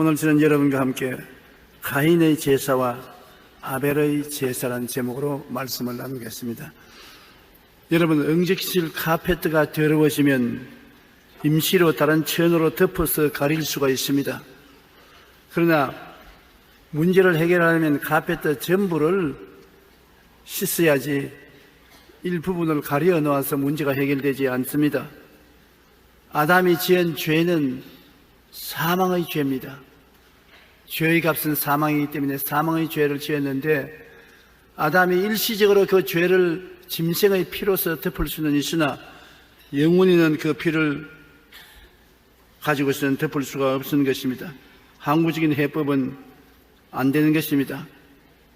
오늘 저는 여러분과 함께 가인의 제사와 아벨의 제사라는 제목으로 말씀을 나누겠습니다. 여러분, 응접실 카페트가 더러워지면 임시로 다른 천으로 덮어서 가릴 수가 있습니다. 그러나 문제를 해결하려면 카페트 전부를 씻어야지 일부분을 가려 놓아서 문제가 해결되지 않습니다. 아담이 지은 죄는 사망의 죄입니다. 죄의 값은 사망이기 때문에 사망의 죄를 지었는데, 아담이 일시적으로 그 죄를 짐승의 피로서 덮을 수는 있으나 영원히는 그 피를 가지고서는 덮을 수가 없는 것입니다. 항구적인 해법은 안 되는 것입니다.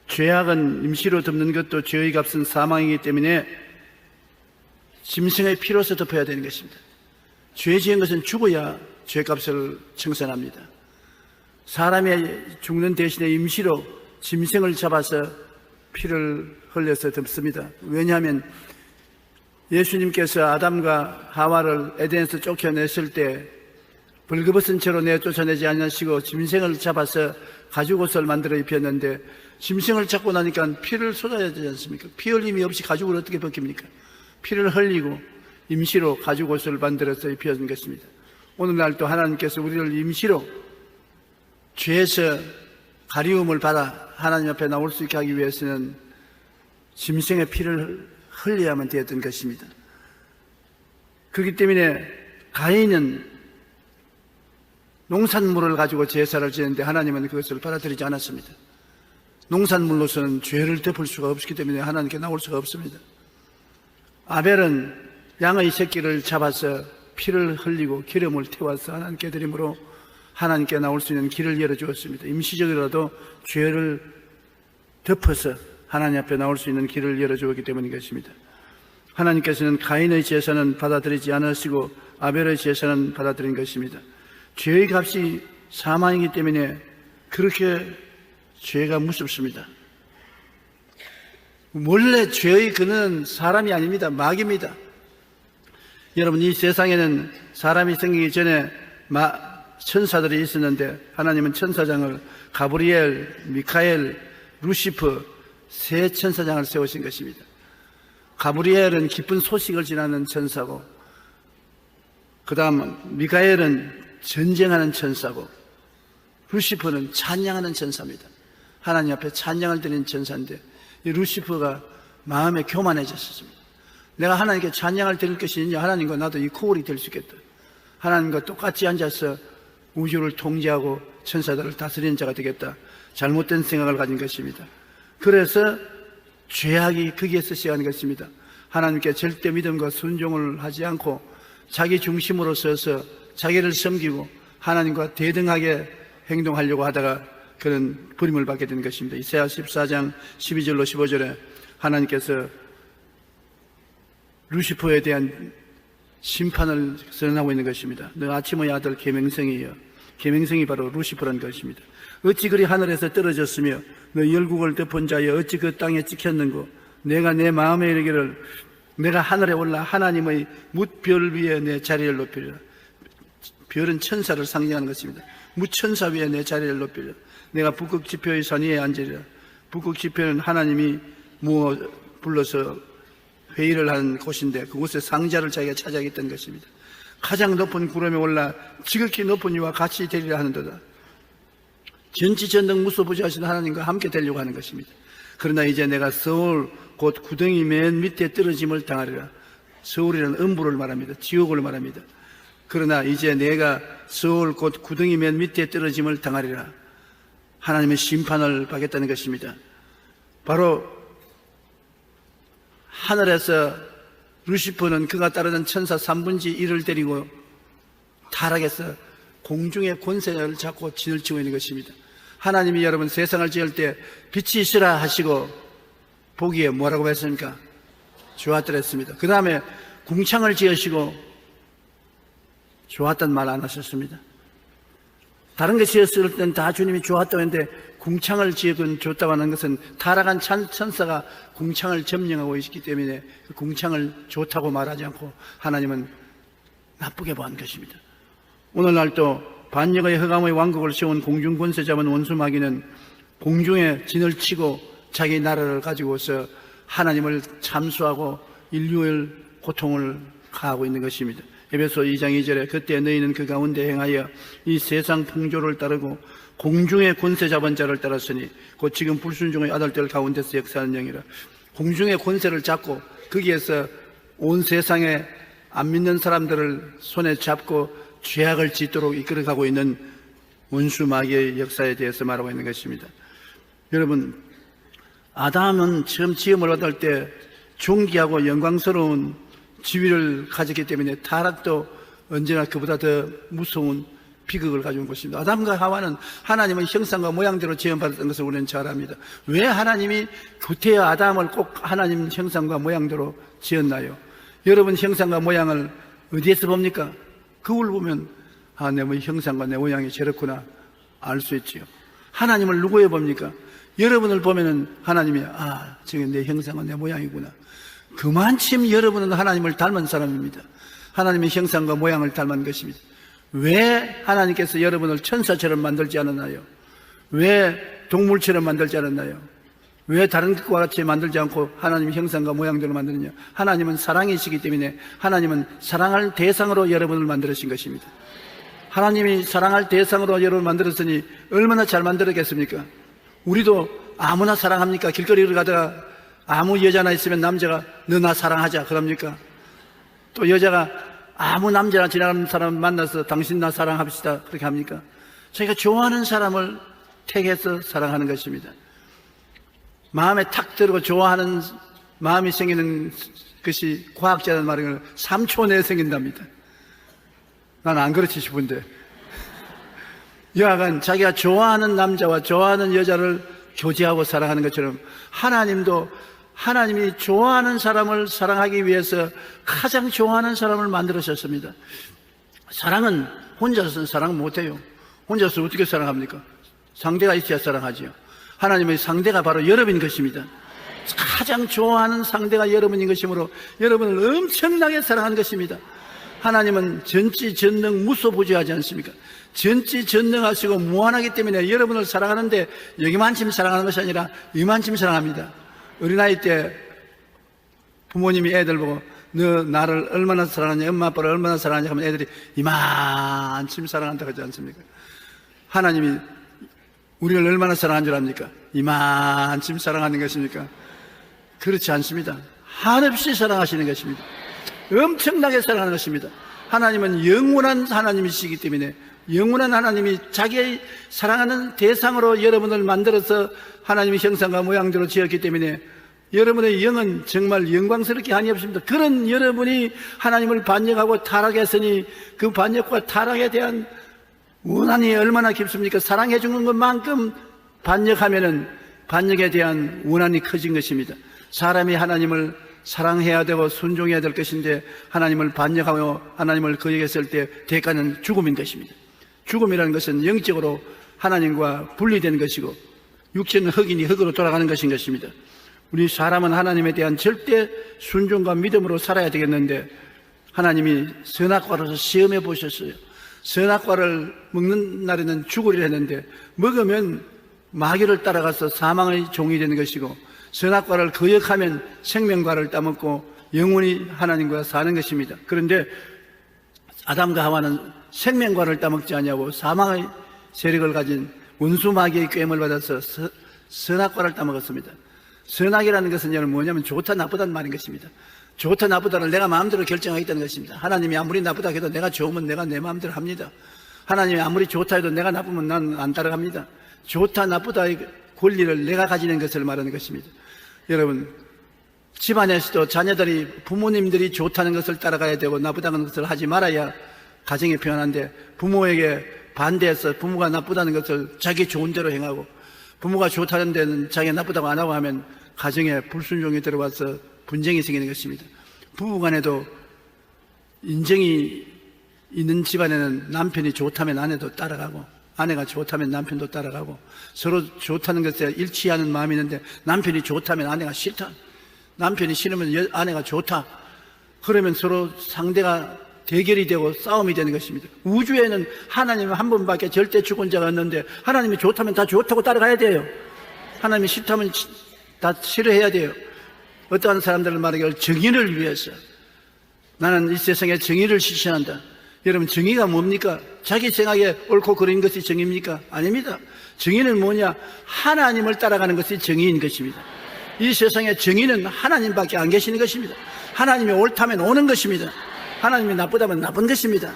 죄악은 임시로 덮는 것도 죄의 값은 사망이기 때문에 짐승의 피로서 덮어야 되는 것입니다. 죄 지은 것은 죽어야 죄값을 청산합니다. 사람이 죽는 대신에 임시로 짐승을 잡아서 피를 흘려서 덮습니다. 왜냐하면 예수님께서 아담과 하와를 에덴에서 쫓겨냈을 때 벌거벗은 채로 내쫓아내지 않으시고 짐승을 잡아서 가죽옷을 만들어 입혔는데, 짐승을 잡고 나니까 피를 쏟아야 되지 않습니까? 피 흘림이 없이 가죽을 어떻게 벗깁니까? 피를 흘리고 임시로 가죽옷을 만들어서 입혀준 것입니다. 오늘날 또 하나님께서 우리를 임시로 죄에서 가리움을 받아 하나님 앞에 나올 수 있게 하기 위해서는 짐승의 피를 흘려야만 되었던 것입니다. 그렇기 때문에 가인은 농산물을 가지고 제사를 지냈는데 하나님은 그것을 받아들이지 않았습니다. 농산물로서는 죄를 덮을 수가 없기 때문에 하나님께 나올 수가 없습니다. 아벨은 양의 새끼를 잡아서 피를 흘리고 기름을 태워서 하나님께 드림으로 하나님께 나올 수 있는 길을 열어주었습니다. 임시적이라도 죄를 덮어서 하나님 앞에 나올 수 있는 길을 열어주었기 때문인 것입니다. 하나님께서는 가인의 제사는 받아들이지 않으시고 아벨의 제사는 받아들인 것입니다. 죄의 값이 사망이기 때문에 그렇게 죄가 무섭습니다. 원래 죄의 근원은 사람이 아닙니다. 마귀입니다. 여러분, 이 세상에는 사람이 생기기 전에 천사들이 있었는데, 하나님은 천사장을 가브리엘, 미카엘, 루시퍼 세 천사장을 세우신 것입니다. 가브리엘은 기쁜 소식을 전하는 천사고, 그 다음 미카엘은 전쟁하는 천사고, 루시퍼는 찬양하는 천사입니다. 하나님 앞에 찬양을 드리는 천사인데, 이 루시퍼가 마음에 교만해졌습니다. 내가 하나님께 찬양을 드릴 것이 있냐? 하나님과 나도 이 코올이 될 수 있겠다. 하나님과 똑같이 앉아서 우주를 통제하고 천사들을 다스리는 자가 되겠다. 잘못된 생각을 가진 것입니다. 그래서 죄악이 거기에서 시작하는 것입니다. 하나님께 절대 믿음과 순종을 하지 않고 자기 중심으로 서서 자기를 섬기고 하나님과 대등하게 행동하려고 하다가 그런 버림을 받게 된 것입니다. 이사야 14장 12절로 15절에 하나님께서 루시퍼에 대한 심판을 선언하고 있는 것입니다. 너 아침의 아들 계명성이여. 계명성이 바로 루시퍼라는 것입니다. 어찌 그리 하늘에서 떨어졌으며 너 열국을 덮은 자여 어찌 그 땅에 찍혔는고. 내가 내 마음에 이르기를 내가 하늘에 올라 하나님의 뭇별 위에 내 자리를 높이리라. 별은 천사를 상징하는 것입니다. 뭇천사 위에 내 자리를 높이리라. 내가 북극 지표의 산 위에 앉으리라. 북극 지표는 하나님이 불러서 회의를 하는 곳인데, 그곳에 상자를 자기가 차지하겠다는 것입니다. 가장 높은 구름에 올라 지극히 높은 이와 같이 되리라 하는도다. 전지전능 무소부지하신 하나님과 함께 되려고 하는 것입니다. 그러나 이제 내가 서울 곧 구덩이 맨 밑에 떨어짐을 당하리라. 서울이라는 음부를 말합니다. 지옥을 말합니다. 그러나 이제 내가 서울 곧 구덩이 맨 밑에 떨어짐을 당하리라. 하나님의 심판을 받겠다는 것입니다. 바로 하늘에서 루시퍼는 그가 따르는 천사 3분의 1을 데리고 타락해서 공중의 권세를 잡고 진을 치고 있는 것입니다. 하나님이 여러분 세상을 지을 때 빛이 있으라 하시고 보기에 뭐라고 했습니까? 좋았더라 했습니다. 그 다음에 궁창을 지으시고 좋았단 말 안 하셨습니다. 다른 게 지었을 땐 다 주님이 좋았다고 했는데, 궁창을 지은 좋다고 하는 것은 타락한 천사가 궁창을 점령하고 있기 때문에 그 궁창을 좋다고 말하지 않고 하나님은 나쁘게 보는 것입니다. 오늘날 또 반역의 허감의 왕국을 세운 공중 권세 잡은 원수 마귀는 공중에 진을 치고 자기 나라를 가지고서 하나님을 참수하고 인류의 고통을 가하고 있는 것입니다. 에베소 2장 2절에 그때 너희는 그 가운데 행하여 이 세상 풍조를 따르고 공중의 권세 잡은 자를 따랐으니 곧 지금 불순종의 아들들 가운데서 역사하는 영이라. 공중의 권세를 잡고 거기에서 온 세상에 안 믿는 사람들을 손에 잡고 죄악을 짓도록 이끌어가고 있는 원수 마귀의 역사에 대해서 말하고 있는 것입니다. 여러분, 아담은 처음 지음을 얻을 때 존귀하고 영광스러운 지위를 가졌기 때문에 타락도 언제나 그보다 더 무서운 비극을 가져온 것입니다. 아담과 하와는 하나님의 형상과 모양대로 지음받았던 것을 우리는 잘 압니다. 왜 하나님이 구태여 아담을 꼭 하나님 형상과 모양대로 지었나요? 여러분 형상과 모양을 어디에서 봅니까? 그걸 보면 내 형상과 내 모양이 저렇구나 알 수 있지요. 하나님을 누구에 봅니까? 여러분을 보면은 하나님이 저게 내 형상과 내 모양이구나. 그만큼 여러분은 하나님을 닮은 사람입니다. 하나님의 형상과 모양을 닮은 것입니다. 왜 하나님께서 여러분을 천사처럼 만들지 않았나요? 왜 동물처럼 만들지 않았나요? 왜 다른 것과 같이 만들지 않고 하나님의 형상과 모양대로 만드느냐? 하나님은 사랑이시기 때문에 하나님은 사랑할 대상으로 여러분을 만들으신 것입니다. 하나님이 사랑할 대상으로 여러분을 만들었으니 얼마나 잘 만들었겠습니까? 우리도 아무나 사랑합니까? 길거리를 가다가 아무 여자나 있으면 남자가 너 나 사랑하자 그럽니까? 또 여자가 아무 남자나 지나가는 사람 만나서 당신 나 사랑합시다 그렇게 합니까? 저희가 좋아하는 사람을 택해서 사랑하는 것입니다. 마음에 탁 들고 좋아하는 마음이 생기는 것이 과학자는 말은 3초 내에 생긴답니다. 난 안 그렇지 싶은데 여하간 자기가 좋아하는 남자와 좋아하는 여자를 교제하고 사랑하는 것처럼 하나님도 하나님이 좋아하는 사람을 사랑하기 위해서 가장 좋아하는 사람을 만들으셨습니다. 사랑은 혼자서는 사랑 못해요. 혼자서 어떻게 사랑합니까? 상대가 있어야 사랑하지요. 하나님의 상대가 바로 여러분인 것입니다. 가장 좋아하는 상대가 여러분인 것이므로 여러분을 엄청나게 사랑하는 것입니다. 하나님은 전지전능 무소부지하지 않습니까? 전지전능하시고 무한하기 때문에 여러분을 사랑하는데 여기만큼 사랑하는 것이 아니라 이만큼 사랑합니다. 어린아이 때 부모님이 애들 보고 너 나를 얼마나 사랑하냐, 엄마 아빠를 얼마나 사랑하냐 하면 애들이 이만큼 사랑한다고 하지 않습니까? 하나님이 우리를 얼마나 사랑한 줄 압니까? 이만큼 사랑하는 것입니까? 그렇지 않습니다. 한없이 사랑하시는 것입니다. 엄청나게 사랑하는 것입니다. 하나님은 영원한 하나님이시기 때문에 영원한 하나님이 자기의 사랑하는 대상으로 여러분을 만들어서 하나님의 형상과 모양대로 지었기 때문에 여러분의 영은 정말 영광스럽게 한이 없습니다. 그런 여러분이 하나님을 반역하고 타락했으니 그 반역과 타락에 대한 원한이 얼마나 깊습니까? 사랑해 주는 것만큼 반역하면은 반역에 대한 원한이 커진 것입니다. 사람이 하나님을 사랑해야 되고 순종해야 될 것인데 하나님을 반역하고 하나님을 거역했을 때 대가는 죽음인 것입니다. 죽음이라는 것은 영적으로 하나님과 분리된 것이고 육체는 흙이니 흙으로 돌아가는 것인 것입니다. 우리 사람은 하나님에 대한 절대 순종과 믿음으로 살아야 되겠는데 하나님이 선악과로서 시험해 보셨어요. 선악과를 먹는 날에는 죽으리라 했는데 먹으면 마귀를 따라가서 사망의 종이 되는 것이고 선악과를 거역하면 생명과를 따먹고 영원히 하나님과 사는 것입니다. 그런데 아담과 하와는 생명과를 따먹지 않냐고 사망의 세력을 가진 원수 마귀의 꾀임을 받아서 선악과를 따먹었습니다. 선악이라는 것은 여러분 뭐냐면 좋다 나쁘다는 말인 것입니다. 좋다 나쁘다를 내가 마음대로 결정하겠다는 것입니다. 하나님이 아무리 나쁘다 해도 내가 좋으면 내가 내 마음대로 합니다. 하나님이 아무리 좋다 해도 내가 나쁘면 난 안 따라갑니다. 좋다 나쁘다의 권리를 내가 가지는 것을 말하는 것입니다. 여러분 집안에서도 자녀들이 부모님들이 좋다는 것을 따라가야 되고 나쁘다는 것을 하지 말아야 가정이 평안한데 부모에게 반대해서 부모가 나쁘다는 것을 자기 좋은 대로 행하고 부모가 좋다는 데는 자기가 나쁘다고 안 하고 하면 가정에 불순종이 들어와서 분쟁이 생기는 것입니다. 부부간에도 인정이 있는 집안에는 남편이 좋다면 아내도 따라가고 아내가 좋다면 남편도 따라가고 서로 좋다는 것에 일치하는 마음이 있는데 남편이 좋다면 아내가 싫다, 남편이 싫으면 아내가 좋다, 그러면 서로 상대가 대결이 되고 싸움이 되는 것입니다. 우주에는 하나님은 한 분밖에 절대 죽은 자가 없는데 하나님이 좋다면 다 좋다고 따라가야 돼요. 하나님이 싫다면 다 싫어해야 돼요. 어떠한 사람들을 말하기를 정의를 위해서 나는 이 세상에 정의를 실천한다. 여러분, 정의가 뭡니까? 자기 생각에 옳고 그른 것이 정의입니까? 아닙니다. 정의는 뭐냐? 하나님을 따라가는 것이 정의인 것입니다. 이 세상에 정의는 하나님밖에 안 계시는 것입니다. 하나님이 옳다면 오는 것입니다. 하나님이 나쁘다면 나쁜 것입니다.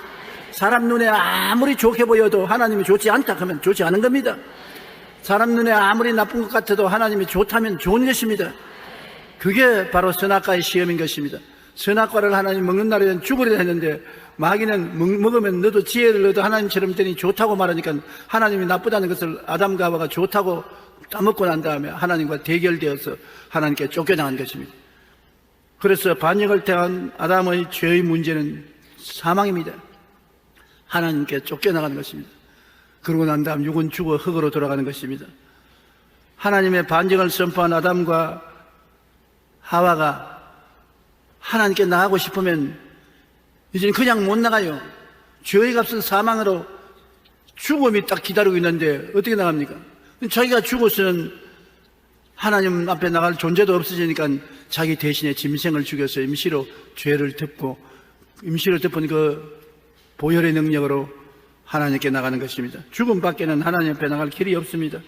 사람 눈에 아무리 좋게 보여도 하나님이 좋지 않다 하면 좋지 않은 겁니다. 사람 눈에 아무리 나쁜 것 같아도 하나님이 좋다면 좋은 것입니다. 그게 바로 선악과의 시험인 것입니다. 선악과를 하나님 먹는 날에는 죽으려 했는데 마귀는 먹으면 너도 지혜를 얻어 하나님처럼 되니 좋다고 말하니까 하나님이 나쁘다는 것을 아담과 하와가 좋다고 따먹고 난 다음에 하나님과 대결되어서 하나님께 쫓겨나간 것입니다. 그래서 반역을 택한 아담의 죄의 문제는 사망입니다. 하나님께 쫓겨나가는 것입니다. 그러고 난 다음 육은 죽어 흙으로 돌아가는 것입니다. 하나님의 반역을 선포한 아담과 하와가 하나님께 나가고 싶으면 이제는 그냥 못 나가요. 죄의 값은 사망으로 죽음이 딱 기다리고 있는데 어떻게 나갑니까? 자기가 죽었으면 하나님 앞에 나갈 존재도 없어지니까 자기 대신에 짐승을 죽여서 임시로 죄를 덮고 임시로 덮은 그 보혈의 능력으로 하나님께 나가는 것입니다. 죽음 밖에는 하나님 앞에 나갈 길이 없습니다.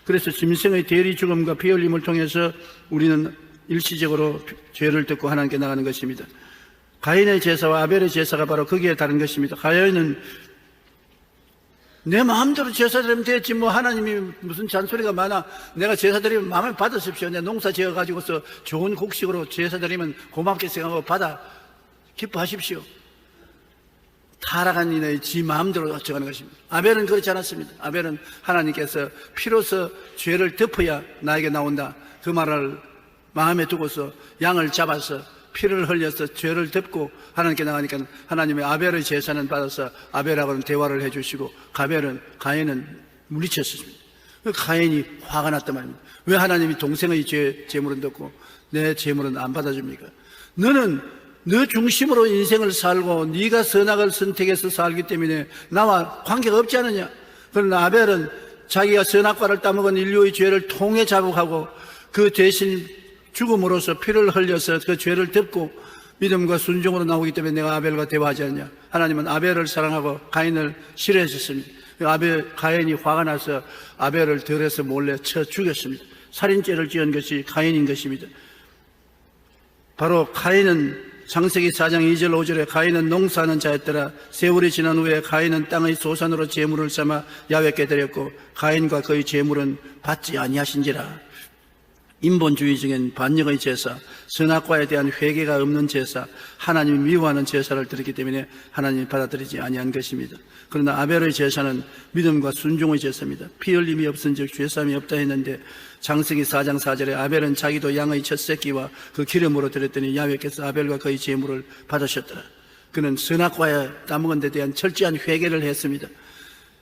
그래서 짐승의 대리 죽음과 피 흘림을 통해서 우리는 일시적으로 죄를 덮고 하나님께 나가는 것입니다. 가인의 제사와 아벨의 제사가 바로 거기에 다른 것입니다. 가인은 내 마음대로 제사 드리면 되지 뭐 하나님이 무슨 잔소리가 많아. 내가 제사 드리면 마음에 받으십시오. 내 농사 지어가지고서 좋은 곡식으로 제사 드리면 고맙게 생각하고 받아 기뻐하십시오. 타락한 이의 지 마음대로 정하는 것입니다. 아벨은 그렇지 않았습니다. 아벨은 하나님께서 피로서 죄를 덮어야 나에게 나온다, 그 말을 마음에 두고서 양을 잡아서 피를 흘려서 죄를 덮고 하나님께 나가니까 하나님의 아벨의 제사는 받아서 아벨하고는 대화를 해주시고 가인은 물리쳤습니다. 가인이 화가 났단 말입니다. 왜 하나님이 동생의 제물은 덮고 내 제물은 안 받아줍니까? 너는 너 중심으로 인생을 살고 네가 선악을 선택해서 살기 때문에 나와 관계가 없지 않느냐? 그러나 아벨은 자기가 선악과를 따먹은 인류의 죄를 통해 자복하고 그 대신 죽음으로써 피를 흘려서 그 죄를 덮고 믿음과 순종으로 나오기 때문에 내가 아벨과 대화하지 않냐. 하나님은 아벨을 사랑하고 가인을 싫어했었습니다. 가인이 화가 나서 아벨을 들에서 몰래 쳐 죽였습니다. 살인죄를 지은 것이 가인인 것입니다. 바로 가인은 창세기 4장 2절 5절에 가인은 농사하는 자였더라. 세월이 지난 후에 가인은 땅의 소산으로 제물을 삼아 야훼께 드렸고 가인과 그의 제물은 받지 아니하신지라. 인본주의적인 반역의 제사, 선악과에 대한 회개가 없는 제사, 하나님이 미워하는 제사를 드렸기 때문에 하나님이 받아들이지 아니한 것입니다. 그러나 아벨의 제사는 믿음과 순종의 제사입니다. 피 흘림이 없은즉 죄사함이 없다 했는데 창세기 4장 4절에 아벨은 자기도 양의 첫 새끼와 그 기름으로 드렸더니 야훼께서 아벨과 그의 제물을 받으셨더라. 그는 선악과에 따먹은 데 대한 철저한 회개를 했습니다.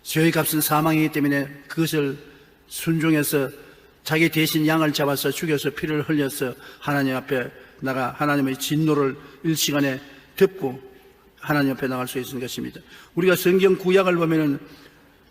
죄의 값은 사망이기 때문에 그것을 순종해서 자기 대신 양을 잡아서 죽여서 피를 흘려서 하나님 앞에 나가 하나님의 진노를 일시간에 덮고 하나님 앞에 나갈 수 있는 것입니다. 우리가 성경 구약을 보면은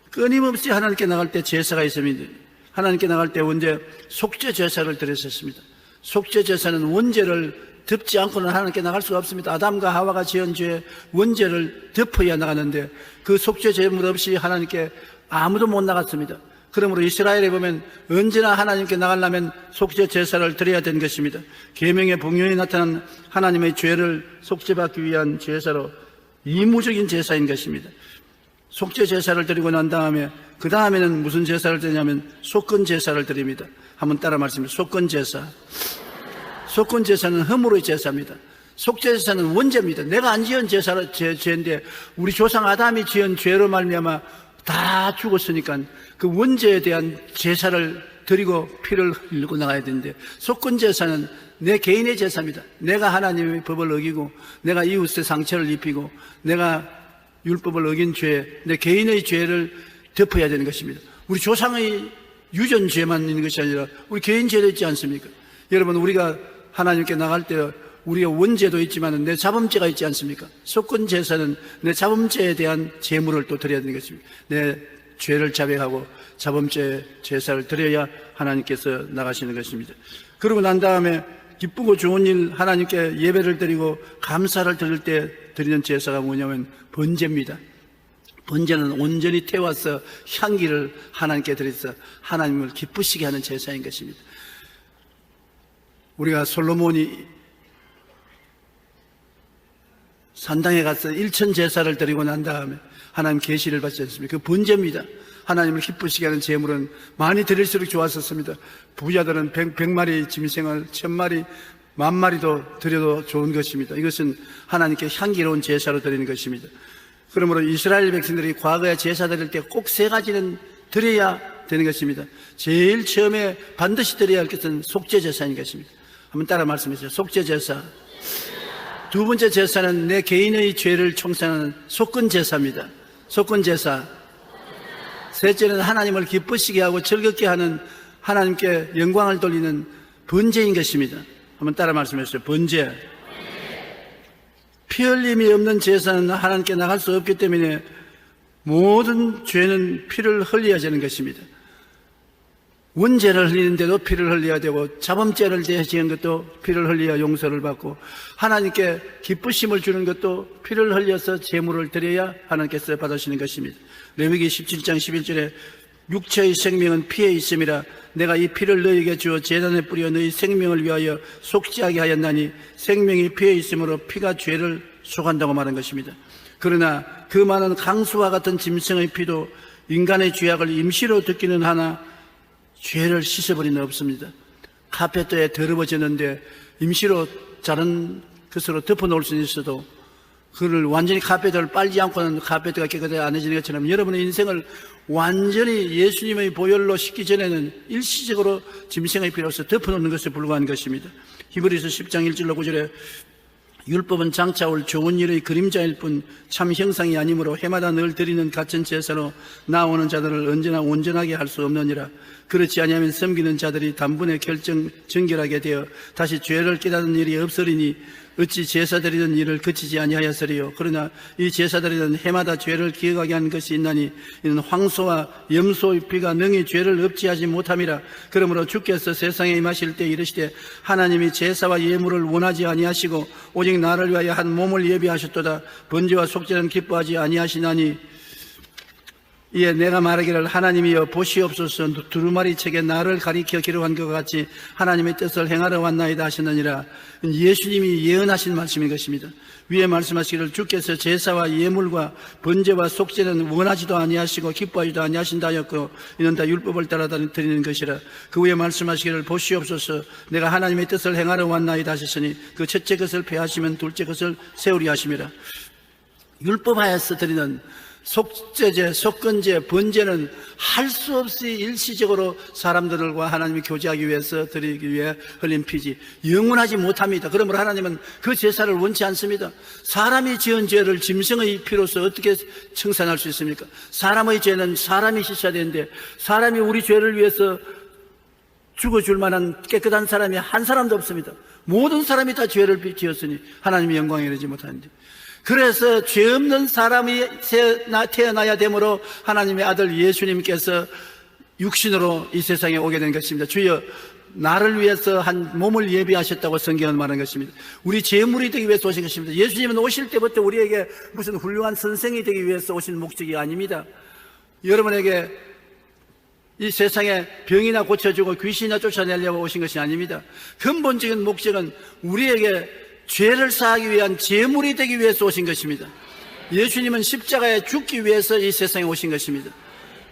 끊임없이 하나님께 나갈 때 제사가 있습니다. 하나님께 나갈 때 언제 속죄 제사를 드렸었습니다. 속죄 제사는 원죄를 덮지 않고는 하나님께 나갈 수가 없습니다. 아담과 하와가 지은 죄 원죄를 덮어야 나가는데 그 속죄 제물 없이 하나님께 아무도 못 나갔습니다. 그러므로 이스라엘에 보면 언제나 하나님께 나가려면 속죄 제사를 드려야 된 것입니다. 계명의 복령이 나타난 하나님의 죄를 속죄받기 위한 제사로 의무적인 제사인 것입니다. 속죄 제사를 드리고 난 다음에 그 다음에는 무슨 제사를 드리냐면 속건 제사를 드립니다. 한번 따라 말씀해주세요. 속건 제사. 속건 제사는 허물의 제사입니다. 속죄 제사는 원죄입니다. 내가 안 지은 죄인데 우리 조상 아담이 지은 죄로 말미암아 다 죽었으니까 그 원죄에 대한 제사를 드리고 피를 흘리고 나가야 되는데 속건 제사는 내 개인의 제사입니다. 내가 하나님의 법을 어기고 내가 이웃의 상처를 입히고 내가 율법을 어긴 죄, 내 개인의 죄를 덮어야 되는 것입니다. 우리 조상의 유전 죄만 있는 것이 아니라 우리 개인 죄도 있지 않습니까? 여러분, 우리가 하나님께 나갈 때 우리가 원죄도 있지만 내 자범죄가 있지 않습니까? 속건 제사는 내 자범죄에 대한 제물을 또 드려야 되는 것입니다. 내 죄를 자백하고 자범죄 제사를 드려야 하나님께서 나가시는 것입니다. 그러고 난 다음에 기쁘고 좋은 일 하나님께 예배를 드리고 감사를 드릴 때 드리는 제사가 뭐냐면 번제입니다. 번제는 온전히 태워서 향기를 하나님께 드려서 하나님을 기쁘시게 하는 제사인 것입니다. 우리가 솔로몬이 산당에 가서 1천 제사를 드리고 난 다음에 하나님 계시를 받지 않습니까? 그 번제입니다. 하나님을 기쁘시게 하는 제물은 많이 드릴수록 좋았었습니다. 부자들은 100마리 짐승을 1000마리, 10,000마리도 드려도 좋은 것입니다. 이것은 하나님께 향기로운 제사로 드리는 것입니다. 그러므로 이스라엘 백성들이 과거에 제사 드릴 때 꼭 세 가지는 드려야 되는 것입니다. 제일 처음에 반드시 드려야 할 것은 속죄 제사인 것입니다. 한번 따라 말씀해 주세요. 속죄 제사. 두 번째 제사는 내 개인의 죄를 청산하는 속건 제사입니다. 속건 제사. 셋째는 하나님을 기쁘시게 하고 즐겁게 하는 하나님께 영광을 돌리는 번제인 것입니다. 한번 따라 말씀해 주세요. 번제. 피 흘림이 없는 제사는 하나님께 나갈 수 없기 때문에 모든 죄는 피를 흘려야 되는 것입니다. 원죄를 흘리는데도 피를 흘려야 되고 자범죄를 대하시는 것도 피를 흘려야 용서를 받고 하나님께 기쁘심을 주는 것도 피를 흘려서 제물을 드려야 하나님께서 받으시는 것입니다. 레위기 17장 11절에 육체의 생명은 피에 있음이라 내가 이 피를 너희에게 주어 제단에 뿌려 너희 생명을 위하여 속죄하게 하였나니 생명이 피에 있으므로 피가 죄를 속한다고 말한 것입니다. 그러나 그 많은 강수와 같은 짐승의 피도 인간의 죄악을 임시로 듣기는 하나 죄를 씻어버리는 없습니다. 카페트에 더러워졌는데 임시로 다른 것으로 덮어놓을 수는 있어도 그를 완전히 카페트를 빨지 않고는 카페트가 깨끗하게 안 해지는 것처럼 여러분의 인생을 완전히 예수님의 보혈로 씻기 전에는 일시적으로 짐승의 피로서 덮어놓는 것에 불과한 것입니다. 히브리서 10장 1절로 9절에 율법은 장차 올 좋은 일의 그림자일 뿐 참 형상이 아니므로 해마다 늘 드리는 같은 제사로 나오는 자들을 언제나 온전하게 할 수 없느니라. 그렇지 아니하면 섬기는 자들이 단번에 정결하게 되어 다시 죄를 깨닫는 일이 없으리니 어찌 제사 드리는 일을 그치지 아니하였으리요. 그러나 이 제사 드리는 해마다 죄를 기억하게 하는 것이 있나니 이는 황소와 염소의 피가 능히 죄를 없지하지 못함이라. 그러므로 주께서 세상에 임하실 때 이르시되 하나님이 제사와 예물을 원하지 아니하시고 오직 나를 위하여 한 몸을 예비하셨도다. 번제와 속죄는 기뻐하지 아니하시나니 이에 내가 말하기를 하나님이여 보시옵소서 두루마리 책에 나를 가리켜 기록한 것 같이 하나님의 뜻을 행하러 왔나이다 하시느니라. 예수님이 예언하신 말씀인 것입니다. 위에 말씀하시기를 주께서 제사와 예물과 번제와 속죄는 원하지도 아니하시고 기뻐하지도 아니하신다 하였고 이는 다 율법을 따라 드리는 것이라. 그 위에 말씀하시기를 보시옵소서 내가 하나님의 뜻을 행하러 왔나이다 하셨으니 그 첫째 것을 폐하시면 둘째 것을 세우리 하심이라. 율법하여서 드리는 속죄제, 속건제, 번제는 할 수 없이 일시적으로 사람들과 하나님이 교제하기 위해서 드리기 위해 흘린 피지 영원하지 못합니다. 그러므로 하나님은 그 제사를 원치 않습니다. 사람이 지은 죄를 짐승의 피로서 어떻게 청산할 수 있습니까? 사람의 죄는 사람이 씻어야 되는데 사람이 우리 죄를 위해서 죽어줄 만한 깨끗한 사람이 한 사람도 없습니다. 모든 사람이 다 죄를 지었으니 하나님의 영광에 이르지 못하는데 그래서 죄 없는 사람이 태어나야 되므로 하나님의 아들 예수님께서 육신으로 이 세상에 오게 된 것입니다. 주여 나를 위해서 한 몸을 예비하셨다고 성경은 말하는 것입니다. 우리 제물이 되기 위해서 오신 것입니다. 예수님은 오실 때부터 우리에게 무슨 훌륭한 선생이 되기 위해서 오신 목적이 아닙니다. 여러분에게 이 세상에 병이나 고쳐주고 귀신이나 쫓아내려고 오신 것이 아닙니다. 근본적인 목적은 우리에게 죄를 사하기 위한 제물이 되기 위해서 오신 것입니다. 예수님은 십자가에 죽기 위해서 이 세상에 오신 것입니다.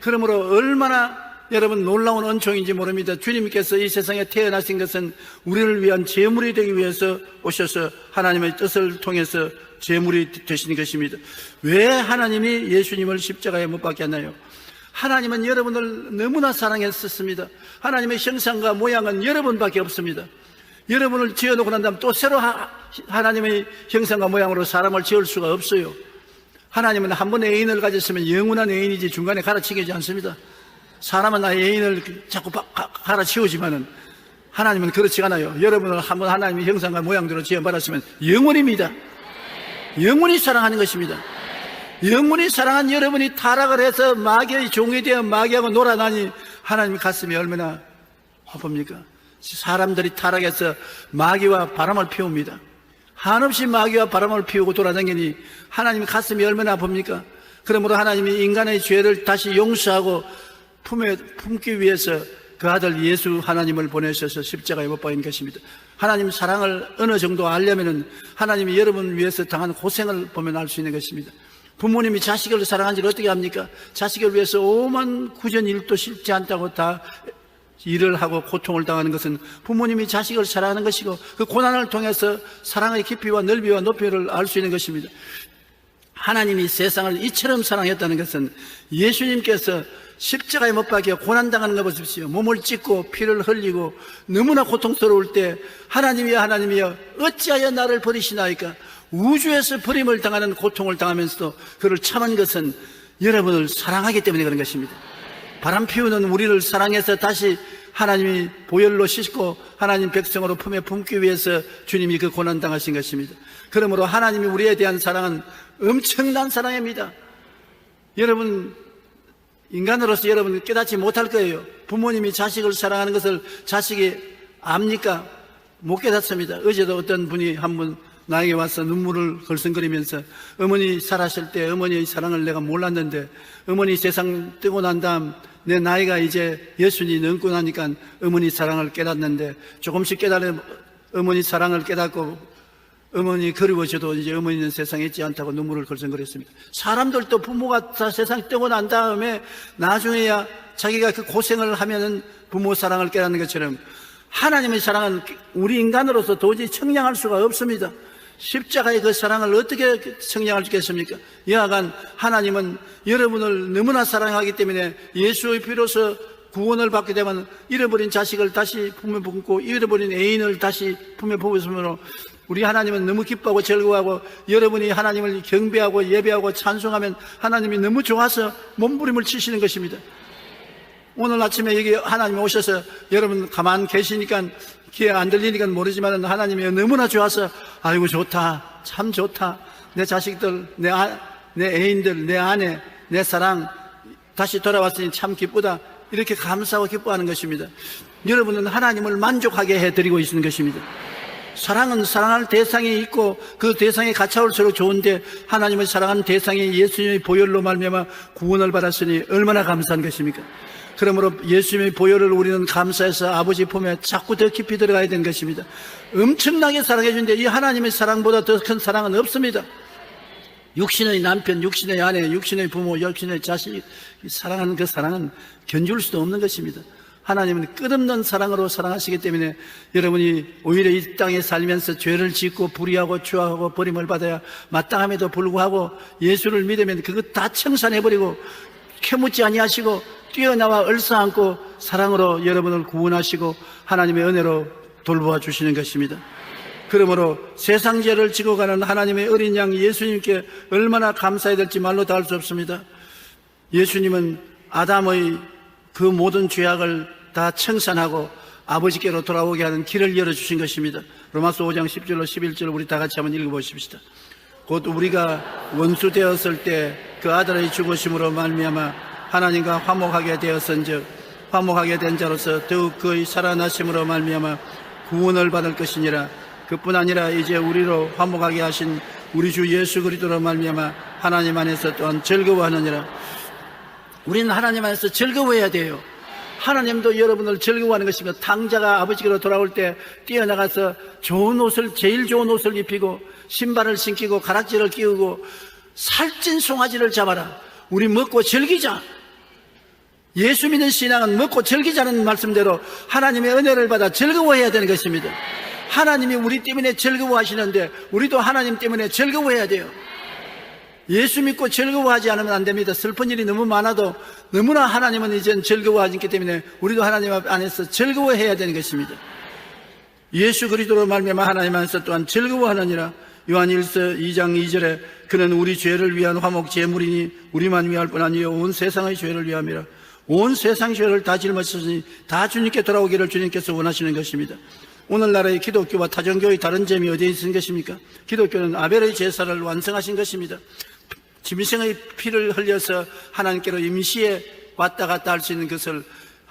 그러므로 얼마나 여러분 놀라운 은총인지 모릅니다. 주님께서 이 세상에 태어나신 것은 우리를 위한 제물이 되기 위해서 오셔서 하나님의 뜻을 통해서 제물이 되신 것입니다. 왜 하나님이 예수님을 십자가에 못 박게 하나요? 하나님은 여러분을 너무나 사랑했었습니다. 하나님의 형상과 모양은 여러분밖에 없습니다. 여러분을 지어놓고 난 다음 또 새로 하나님의 형상과 모양으로 사람을 지을 수가 없어요. 하나님은 한 번 애인을 가졌으면 영원한 애인이지 중간에 갈아치우지 않습니다. 사람은 애인을 자꾸 갈아치우지만은 하나님은 그렇지 않아요. 여러분을 한번 하나님의 형상과 모양대로 지어받았으면 영원입니다. 영원히 사랑하는 것입니다. 영원히 사랑한 여러분이 타락을 해서 마귀의 종이 되어 마귀하고 놀아나니 하나님 가슴이 얼마나 아픕니까? 사람들이 타락해서 마귀와 바람을 피웁니다. 한없이 마귀와 바람을 피우고 돌아다니니 하나님 가슴이 얼마나 아픕니까? 그러므로 하나님이 인간의 죄를 다시 용서하고 품에 품기 위해서 그 아들 예수 하나님을 보내셔서 십자가에 못 박인 것입니다. 하나님 사랑을 어느 정도 알려면은 하나님이 여러분을 위해서 당한 고생을 보면 알 수 있는 것입니다. 부모님이 자식을 사랑한지를 어떻게 합니까? 자식을 위해서 오만 구전 일도 싫지 않다고 다 일을 하고 고통을 당하는 것은 부모님이 자식을 사랑하는 것이고 그 고난을 통해서 사랑의 깊이와 넓이와 높이를 알 수 있는 것입니다. 하나님이 세상을 이처럼 사랑했다는 것은 예수님께서 십자가에 못 박혀 고난당하는 거 보십시오. 몸을 찢고 피를 흘리고 너무나 고통스러울 때 하나님이여 어찌하여 나를 버리시나이까? 우주에서 버림을 당하는 고통을 당하면서도 그를 참은 것은 여러분을 사랑하기 때문에 그런 것입니다. 바람 피우는 우리를 사랑해서 다시 하나님이 보혈로 씻고 하나님 백성으로 품에 품기 위해서 주님이 그 고난 당하신 것입니다. 그러므로 하나님이 우리에 대한 사랑은 엄청난 사랑입니다. 여러분, 인간으로서 여러분 깨닫지 못할 거예요. 부모님이 자식을 사랑하는 것을 자식이 압니까? 못 깨닫습니다. 어제도 어떤 분이 한 분 나에게 와서 눈물을 걸성거리면서 어머니 살아실 때 어머니의 사랑을 내가 몰랐는데 어머니 세상 뜨고 난 다음 내 나이가 이제 60이 넘고 나니까 어머니 사랑을 깨닫는데 조금씩 깨달은 어머니 사랑을 깨닫고 어머니 그리워져도 이제 어머니는 세상에 있지 않다고 눈물을 걸성거렸습니다. 사람들도 부모가 다 세상 뜨고 난 다음에 나중에야 자기가 그 고생을 하면은 부모 사랑을 깨닫는 것처럼 하나님의 사랑은 우리 인간으로서 도저히 청량할 수가 없습니다. 십자가의 그 사랑을 어떻게 청량할 수 있겠습니까? 여하간 하나님은 여러분을 너무나 사랑하기 때문에 예수의 피로서 구원을 받게 되면 잃어버린 자식을 다시 품에 품고 잃어버린 애인을 다시 품에 품으므로 우리 하나님은 너무 기뻐하고 즐거워하고 여러분이 하나님을 경배하고 예배하고 찬송하면 하나님이 너무 좋아서 몸부림을 치시는 것입니다. 오늘 아침에 여기 하나님이 오셔서 여러분 가만 계시니까 귀에 안 들리니까 모르지만 하나님이 너무나 좋아서 아이고 좋다, 참 좋다, 내 자식들, 내 애인들, 내 아내, 내 사랑 다시 돌아왔으니 참 기쁘다, 이렇게 감사하고 기뻐하는 것입니다. 여러분은 하나님을 만족하게 해드리고 있는 것입니다. 사랑은 사랑할 대상이 있고 그 대상에 갇혀올수록 좋은데 하나님을 사랑하는 대상이 예수님의 보혈로 말미암아 구원을 받았으니 얼마나 감사한 것입니까? 그러므로 예수님의 보혈을 우리는 감사해서 아버지 품에 자꾸 더 깊이 들어가야 되는 것입니다. 엄청나게 사랑해 주는데 이 하나님의 사랑보다 더 큰 사랑은 없습니다. 육신의 남편, 육신의 아내, 육신의 부모, 육신의 자식 사랑하는 그 사랑은 견줄 수도 없는 것입니다. 하나님은 끝없는 사랑으로 사랑하시기 때문에 여러분이 오히려 이 땅에 살면서 죄를 짓고 불의하고 추악하고 버림을 받아야 마땅함에도 불구하고 예수를 믿으면 그것 다 청산해버리고 캐묻지 아니하시고 뛰어나와 얼싸안고 사랑으로 여러분을 구원하시고 하나님의 은혜로 돌보아 주시는 것입니다. 그러므로 세상 죄를 지고 가는 하나님의 어린 양 예수님께 얼마나 감사해야 될지 말로 다 할 수 없습니다. 예수님은 아담의 그 모든 죄악을 다 청산하고 아버지께로 돌아오게 하는 길을 열어주신 것입니다. 로마서 5장 10절로 11절 우리 다 같이 한번 읽어보십시다. 곧 우리가 원수 되었을 때 그 아들의 죽으심으로 말미암아 하나님과 화목하게 되었은즉 화목하게 된 자로서 더욱 그의 살아나심으로 말미암아 구원을 받을 것이니라. 그뿐 아니라 이제 우리로 화목하게 하신 우리 주 예수 그리스도로 말미암아 하나님 안에서 또한 즐거워하느니라. 우리는 하나님 안에서 즐거워해야 돼요. 하나님도 여러분을 즐거워하는 것입니다. 탕자가 아버지께로 돌아올 때 뛰어나가서 좋은 옷을, 제일 좋은 옷을 입히고 신발을 신기고 가락지를 끼우고 살찐 송아지를 잡아라. 우리 먹고 즐기자. 예수 믿는 신앙은 먹고 즐기자는 말씀대로 하나님의 은혜를 받아 즐거워해야 되는 것입니다. 하나님이 우리 때문에 즐거워하시는데 우리도 하나님 때문에 즐거워해야 돼요. 예수 믿고 즐거워하지 않으면 안 됩니다. 슬픈 일이 너무 많아도 너무나 하나님은 이젠 즐거워하기 때문에 우리도 하나님 안에서 즐거워해야 되는 것입니다. 예수 그리스도로 말미암아 하나님 안에서 또한 즐거워하느니라. 요한일서 2장 2절에 그는 우리 죄를 위한 화목 제물이니 우리만 위할 뿐 아니요 온 세상의 죄를 위함이라. 온 세상 죄를 다 짊어졌으니 다 주님께 돌아오기를 주님께서 원하시는 것입니다. 오늘날의 기독교와 타종교의 다른 점이 어디에 있는 것입니까? 기독교는 아벨의 제사를 완성하신 것입니다. 짐승의 피를 흘려서 하나님께로 임시에 왔다 갔다 할 수 있는 것을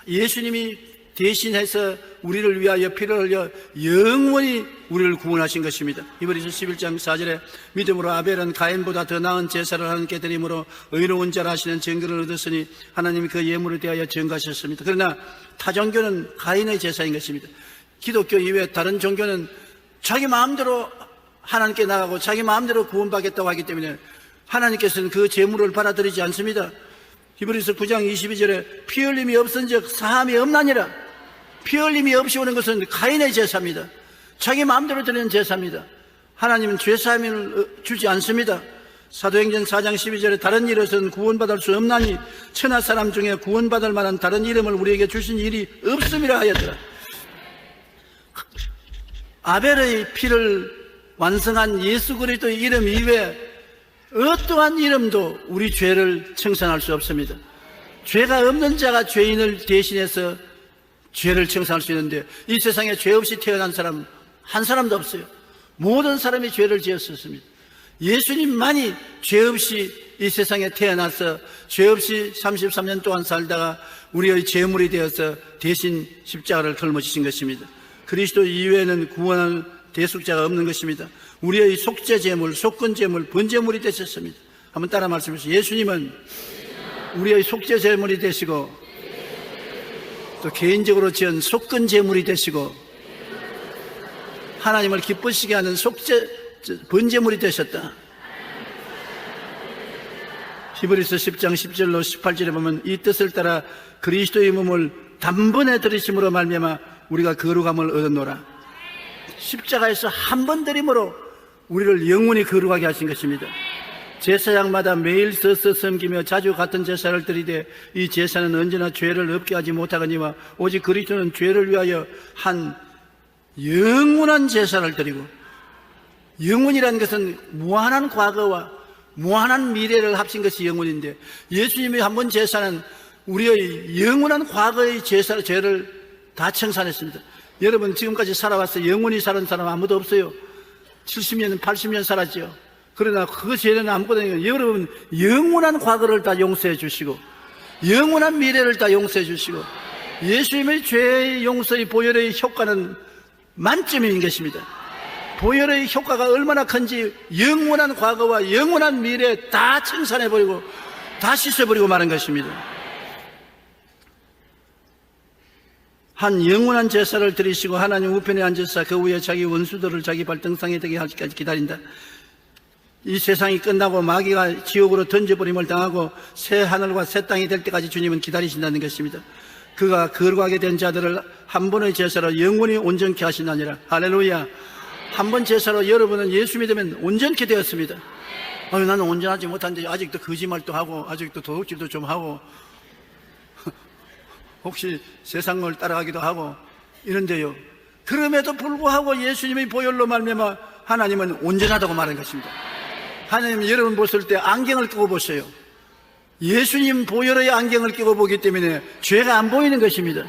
예수님이 대신해서 우리를 위하여 피를 흘려 영원히 우리를 구원하신 것입니다. 히브리서 11장 4절에 믿음으로 아벨은 가인보다 더 나은 제사를 하나님께 드림으로 의로운 자라 하시는 증거를 얻었으니 하나님이 그 예물에 대하여 증거하셨습니다. 그러나 타종교는 가인의 제사인 것입니다. 기독교 이외 다른 종교는 자기 마음대로 하나님께 나가고 자기 마음대로 구원받겠다고 하기 때문에 하나님께서는 그 제물을 받아들이지 않습니다. 히브리서 9장 22절에 피 흘림이 없은즉 사함이 없나니라. 피 흘림이 없이 오는 것은 가인의 제사입니다. 자기 마음대로 드리는 제사입니다. 하나님은 죄사함을 주지 않습니다. 사도행전 4장 12절에 다른 이로서는 구원받을 수 없나니 천하 사람 중에 구원받을 만한 다른 이름을 우리에게 주신 일이 없음이라 하였더라. 아벨의 피를 완성한 예수 그리스도의 이름 이외에 어떠한 이름도 우리 죄를 청산할 수 없습니다. 죄가 없는 자가 죄인을 대신해서 죄를 청산할 수 있는데 이 세상에 죄 없이 태어난 사람 한 사람도 없어요. 모든 사람이 죄를 지었었습니다. 예수님만이 죄 없이 이 세상에 태어나서 죄 없이 33년 동안 살다가 우리의 제물이 되어서 대신 십자가를 걸머지신 것입니다. 그리스도 이외에는 구원할 대속자가 없는 것입니다. 우리의 속죄 제물, 속건 제물, 번제물이 되셨습니다. 한번 따라 말씀해주세요. 예수님은 우리의 속죄 제물이 되시고 또 개인적으로 지은 속건 제물이 되시고 하나님을 기쁘시게 하는 속죄 번제물이 되셨다. 히브리서 10장 10절로 18절에 보면 이 뜻을 따라 그리스도의 몸을 단번에 들이심으로 말미암아 우리가 거룩함을 얻었노라. 십자가에서 한 번 들임으로 우리를 영원히 거룩하게 하신 것입니다. 제사장마다 매일 서서 섬기며 자주 같은 제사를 드리되 이 제사는 언제나 죄를 없게 하지 못하거니와 오직 그리스도는 죄를 위하여 한 영원한 제사를 드리고, 영원이라는 것은 무한한 과거와 무한한 미래를 합친 것이 영원인데 예수님의 한 번 제사는 우리의 영원한 과거의 죄를 다 청산했습니다. 여러분 지금까지 살아와서 영원히 사는 사람 아무도 없어요. 70년, 80년 살았죠. 그러나 그 죄는 아무것도 아니에요. 여러분 영원한 과거를 다 용서해 주시고 영원한 미래를 다 용서해 주시고 예수님의 죄의 용서의 보혈의 효과는 만점인 것입니다. 보혈의 효과가 얼마나 큰지 영원한 과거와 영원한 미래 다 청산해버리고 다 씻어버리고 마는 것입니다. 한 영원한 제사를 드리시고 하나님 우편에 앉으사 그 위에 자기 원수들을 자기 발등상에 되게 하기까지 기다린다. 이 세상이 끝나고 마귀가 지옥으로 던져버림을 당하고 새 하늘과 새 땅이 될 때까지 주님은 기다리신다는 것입니다. 그가 거룩하게 된 자들을 한 번의 제사로 영원히 온전케 하신다니라. 할렐루야. 한 번 제사로 여러분은 예수 믿으면 온전케 되었습니다. 나는 온전하지 못한데 아직도 거짓말도 하고 아직도 도둑질도 좀 하고 혹시 세상을 따라가기도 하고 이런데요, 그럼에도 불구하고 예수님의 보혈로 말미암아 하나님은 온전하다고 말한 것입니다. 하나님은 여러분 보실 때 안경을 끼고 보세요. 예수님 보혈의 안경을 끼고 보기 때문에 죄가 안 보이는 것입니다.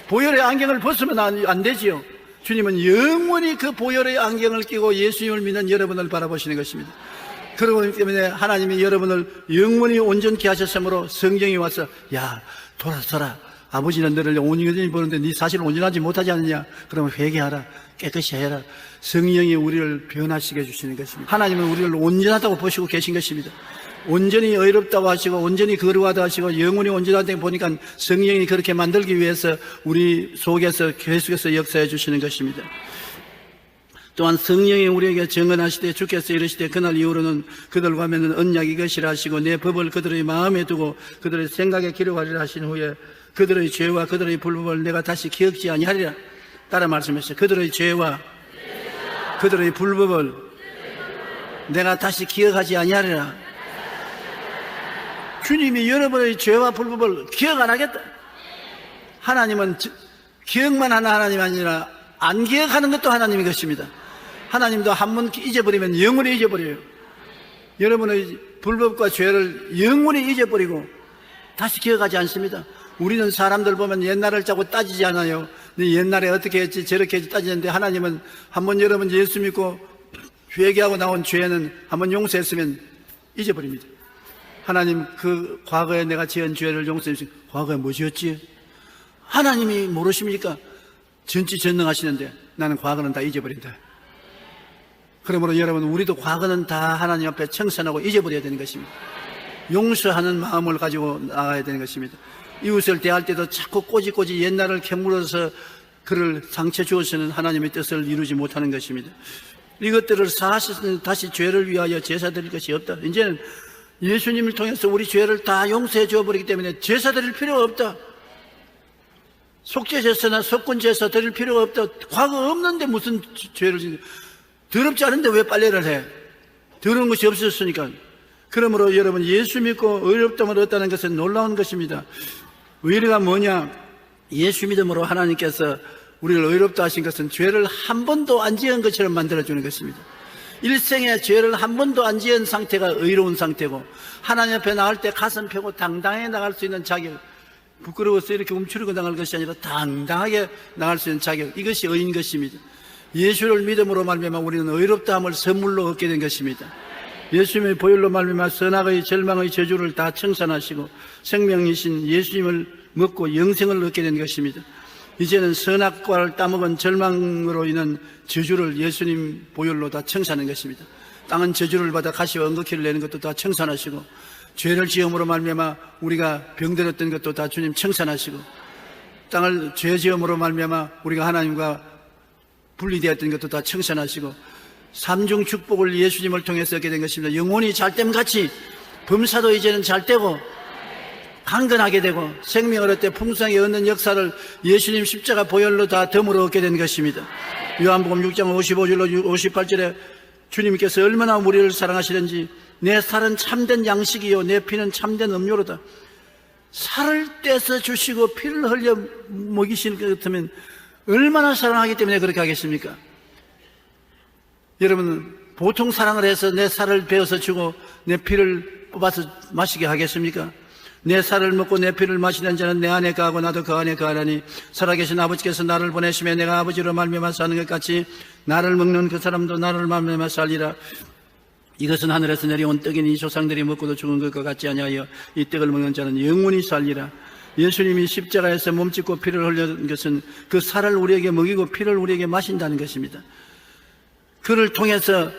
보혈의 안경을 벗으면 안 되지요. 주님은 영원히 그 보혈의 안경을 끼고 예수님을 믿는 여러분을 바라보시는 것입니다. 그러기 때문에 하나님이 여러분을 영원히 온전케 하셨으므로 성경이 와서 야 돌아서라, 아버지는 너를 온전히 보는데 네 사실 온전하지 못하지 않느냐? 그러면 회개하라, 깨끗이 해라. 성령이 우리를 변화시켜 주시는 것입니다. 하나님은 우리를 온전하다고 보시고 계신 것입니다. 온전히 의롭다고 하시고 온전히 거룩하다 하시고 영원히 온전하다고 보니까 성령이 그렇게 만들기 위해서 우리 속에서 계속해서 역사해 주시는 것입니다. 또한 성령이 우리에게 증언하시되 주께서 이르시되 그날 이후로는 그들과 맺는 언약이 것이라 하시고 내 법을 그들의 마음에 두고 그들의 생각에 기록하리라 하신 후에 그들의 죄와 그들의 불법을 내가 다시 기억지 아니하리라. 따라 말씀하셨어요. 그들의 죄와 그들의 불법을 내가 다시 기억하지 아니하리라. 주님이 여러분의 죄와 불법을 기억 안 하겠다. 하나님은 기억만 하는 하나님이 아니라 안 기억하는 것도 하나님의 것입니다. 하나님도 한 번 잊어버리면 영원히 잊어버려요. 여러분의 불법과 죄를 영원히 잊어버리고 다시 기억하지 않습니다. 우리는 사람들 보면 옛날을 짜고 따지지 않아요. 네 옛날에 어떻게 했지 저렇게 했지 따지는데, 하나님은 한번 여러분 예수 믿고 회개하고 나온 죄는 한번 용서했으면 잊어버립니다. 하나님, 그 과거에 내가 지은 죄를 용서해 주시고, 과거에 무엇이었지? 하나님이 모르십니까? 전지전능하시는데 나는 과거는 다 잊어버린다. 그러므로 여러분, 우리도 과거는 다 하나님 앞에 청산하고 잊어버려야 되는 것입니다. 용서하는 마음을 가지고 나가야 되는 것입니다. 이웃을 대할 때도 자꾸 꼬지꼬지 옛날을 캐물어서 그를 상처 주어서는 하나님의 뜻을 이루지 못하는 것입니다. 이것들을 사실은 다시 죄를 위하여 제사 드릴 것이 없다. 이제는 예수님을 통해서 우리 죄를 다 용서해 주어버리기 때문에 제사 드릴 필요가 없다. 속죄제사나 속건제사 드릴 필요가 없다. 과거 없는데 무슨 죄를 지냐. 더럽지 않은데 왜 빨래를 해? 더러운 것이 없었으니까. 그러므로 여러분, 예수 믿고 의롭다함을 얻다는 것은 놀라운 것입니다. 의리가 뭐냐? 예수 믿음으로 하나님께서 우리를 의롭다 하신 것은 죄를 한 번도 안 지은 것처럼 만들어주는 것입니다. 일생에 죄를 한 번도 안 지은 상태가 의로운 상태고, 하나님 앞에 나갈 때 가슴 펴고 당당하게 나갈 수 있는 자격, 부끄러워서 이렇게 움츠리고 나갈 것이 아니라 당당하게 나갈 수 있는 자격, 이것이 의인 것입니다. 예수를 믿음으로 말미암아 우리는 의롭다함을 선물로 얻게 된 것입니다. 예수님의 보혈로 말미암아 선악의 절망의 저주를 다 청산하시고 생명이신 예수님을 먹고 영생을 얻게 된 것입니다. 이제는 선악과를 따먹은 절망으로 인한 저주를 예수님 보혈로 다 청산하는 것입니다. 땅은 저주를 받아 가시와 엉겅퀴를 내는 것도 다 청산하시고, 죄를 지음으로 말미암아 우리가 병들었던 것도 다 주님 청산하시고, 땅을 죄 지음으로 말미암아 우리가 하나님과 분리되었던 것도 다 청산하시고, 삼중 축복을 예수님을 통해서 얻게 된 것입니다. 영혼이 잘됨같이 범사도 이제는 잘되고 강건하게 되고 생명을 얻되 풍성하게 얻는 역사를 예수님 십자가 보혈로 다 덤으로 얻게 된 것입니다. 요한복음 6장 55절로 58절에 주님께서 얼마나 우리를 사랑하시는지, 내 살은 참된 양식이요 내 피는 참된 음료로다. 살을 떼서 주시고 피를 흘려 먹이시는 것 같으면 얼마나 사랑하기 때문에 그렇게 하겠습니까? 여러분, 보통 사랑을 해서 내 살을 베어서 주고 내 피를 뽑아서 마시게 하겠습니까? 내 살을 먹고 내 피를 마시는 자는 내 안에 거하고 나도 그 안에 거하라니, 살아계신 아버지께서 나를 보내시며 내가 아버지로 말미암아 사는 것 같이 나를 먹는 그 사람도 나를 말미암아 살리라. 이것은 하늘에서 내려온 떡이니 조상들이 먹고도 죽은 것과 같지 아니하여 이 떡을 먹는 자는 영원히 살리라. 예수님이 십자가에서 몸짓고 피를 흘린 것은 그 살을 우리에게 먹이고 피를 우리에게 마신다는 것입니다. 그를 통해서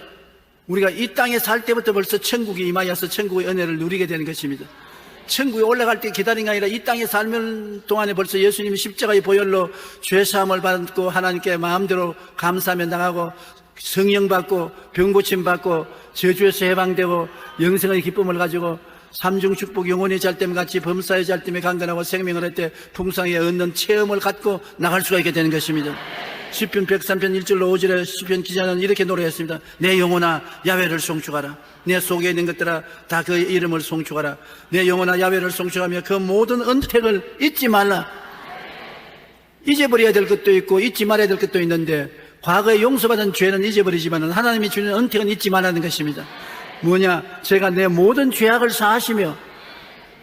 우리가 이 땅에 살 때부터 벌써 천국이 임하여서 천국의 은혜를 누리게 되는 것입니다. 천국에 올라갈 때 기다리는 게 아니라 이 땅에 살면 동안에 벌써 예수님이 십자가의 보혈로 죄사함을 받고 하나님께 마음대로 감사하며 나가고 성령 받고 병고침 받고 저주에서 해방되고 영생의 기쁨을 가지고 삼중 축복 영혼의 잘됨 같이 범사의 잘됨에 강건하고 생명을 할 때 풍성하게 얻는 체험을 갖고 나갈 수가 있게 되는 것입니다. 시편 103편 1절로 5절에 시편 기자는 이렇게 노래했습니다. 내 영혼아 야훼를 송축하라. 내 속에 있는 것들아 다 그의 이름을 송축하라. 내 영혼아 야훼를 송축하며 그 모든 언택을 잊지 말라. 잊어버려야 될 것도 있고 잊지 말아야 될 것도 있는데, 과거에 용서받은 죄는 잊어버리지만 하나님이 주는 언택은 잊지 말라는 것입니다. 뭐냐? 제가 내 모든 죄악을 사하시며,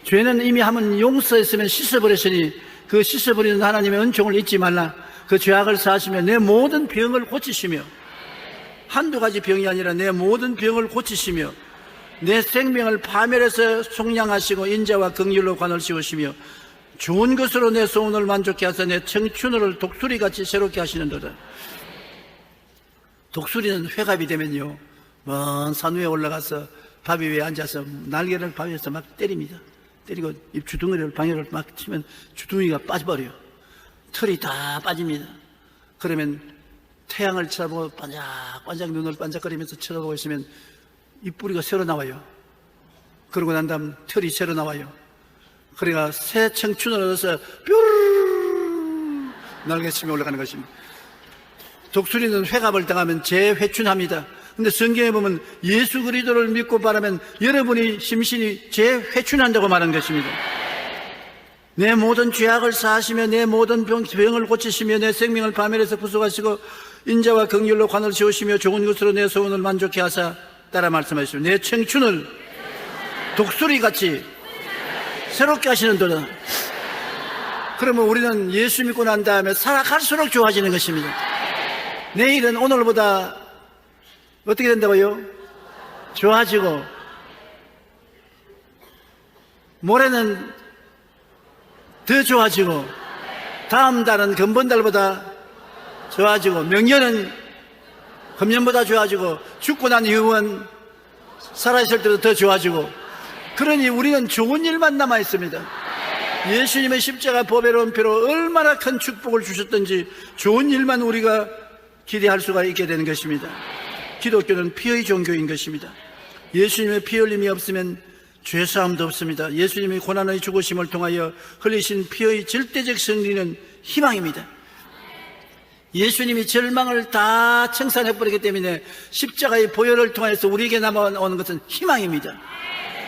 죄는 이미 한번 용서했으면 씻어버렸으니 그 씻어버리는 하나님의 은총을 잊지 말라. 그 죄악을 사하시며 내 모든 병을 고치시며, 한두 가지 병이 아니라 내 모든 병을 고치시며 내 생명을 파멸해서 속량하시고 인자와 긍휼로 관을 씌우시며 좋은 것으로 내 소원을 만족케 하사 내 청춘을 독수리같이 새롭게 하시는도다. 독수리는 회갑이 되면요, 먼 산 위에 올라가서 바위 위에 앉아서 날개를 바위에서 막 때립니다. 때리고 입 주둥이를 방해를 막 치면 주둥이가 빠져버려요. 털이 다 빠집니다. 그러면 태양을 쳐다보고 반짝반짝 눈을 반짝거리면서 쳐다보고 있으면 입뿌리가 새로 나와요. 그러고 난 다음 털이 새로 나와요. 그러니까 새 청춘을 얻어서 뾰르르 날개치며 올라가는 것입니다. 독수리는 회갑을 당하면 재회춘합니다. 근데 성경에 보면 예수 그리스도를 믿고 바라면 여러분이 심신이 재회춘한다고 말한 것입니다. 내 모든 죄악을 사하시며 내 모든 병을 고치시며 내 생명을 파멸해서 구속하시고 인자와 긍휼로 관을 씌우시며 좋은 것으로 내 소원을 만족케 하사, 따라 말씀하시오. 내 청춘을 독수리같이 새롭게 하시는 도다. 그러면 우리는 예수 믿고 난 다음에 살아갈수록 좋아지는 것입니다. 내일은 오늘보다 어떻게 된다고요? 좋아지고, 모레는 더 좋아지고, 다음 달은 근본달보다 좋아지고, 명년은 금년보다 좋아지고, 죽고 난 이후는 살아있을 때도 더 좋아지고, 그러니 우리는 좋은 일만 남아 있습니다. 예수님의 십자가 보배로운 피로 얼마나 큰 축복을 주셨던지 좋은 일만 우리가 기대할 수가 있게 되는 것입니다. 기독교는 피의 종교인 것입니다. 예수님의 피 흘림이 없으면 죄사함도 없습니다. 예수님의 고난의 죽으심을 통하여 흘리신 피의 절대적 승리는 희망입니다. 예수님이 절망을 다 청산해버리기 때문에 십자가의 보혈을 통해서 우리에게 남아오는 것은 희망입니다.